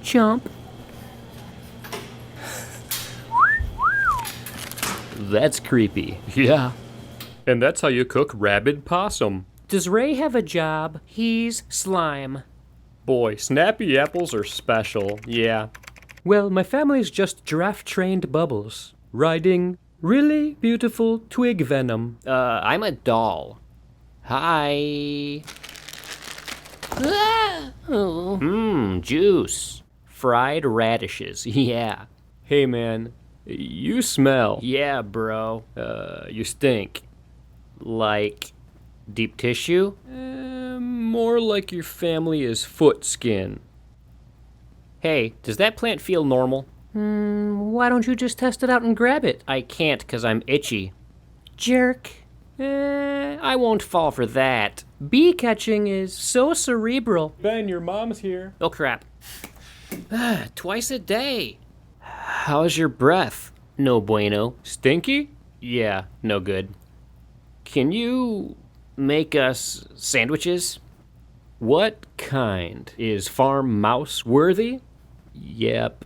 Chomp. That's creepy. Yeah. And that's how you cook rabid possum. Does Ray have a job? He's slime. Boy, snappy apples are special. Yeah. Well, my family's just giraffe-trained bubbles, riding really beautiful twig venom. I'm a doll. Hi. Juice. Fried radishes. Yeah. Hey, man. You smell. Yeah, bro. You stink. Like deep tissue? More like your family is foot skin. Hey, does that plant feel normal? Why don't you just test it out and grab it? I can't 'cause I'm itchy. Jerk. I won't fall for that. Bee catching is so cerebral. Ben, your mom's here. Oh, crap. Twice a day. How's your breath? No bueno. Stinky? Yeah, no good. Can you make us sandwiches? What kind? Is farm mouse worthy? Yep.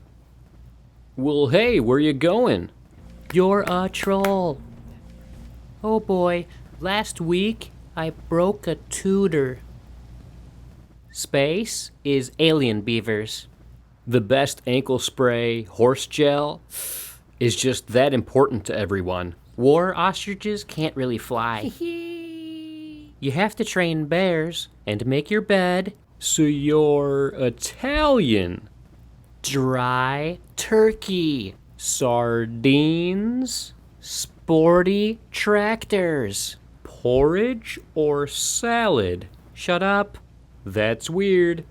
Well, hey, where you going? You're a troll. Oh boy, last week I broke a tutor. Space is alien beavers. The best ankle spray, horse gel, is just that important to everyone. War ostriches can't really fly. You have to train bears and make your bed. So you're Italian. Dry turkey. Sardines. Sporty tractors. Porridge or salad? Shut up. That's weird.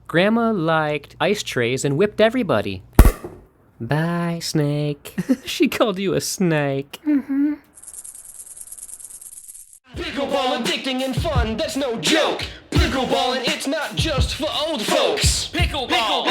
Grandma liked ice trays and whipped everybody. Bye, snake. She called you a snake. Pickleball addicting and fun, that's no joke. Pickleballing, it's not just for old folks. Pickleball.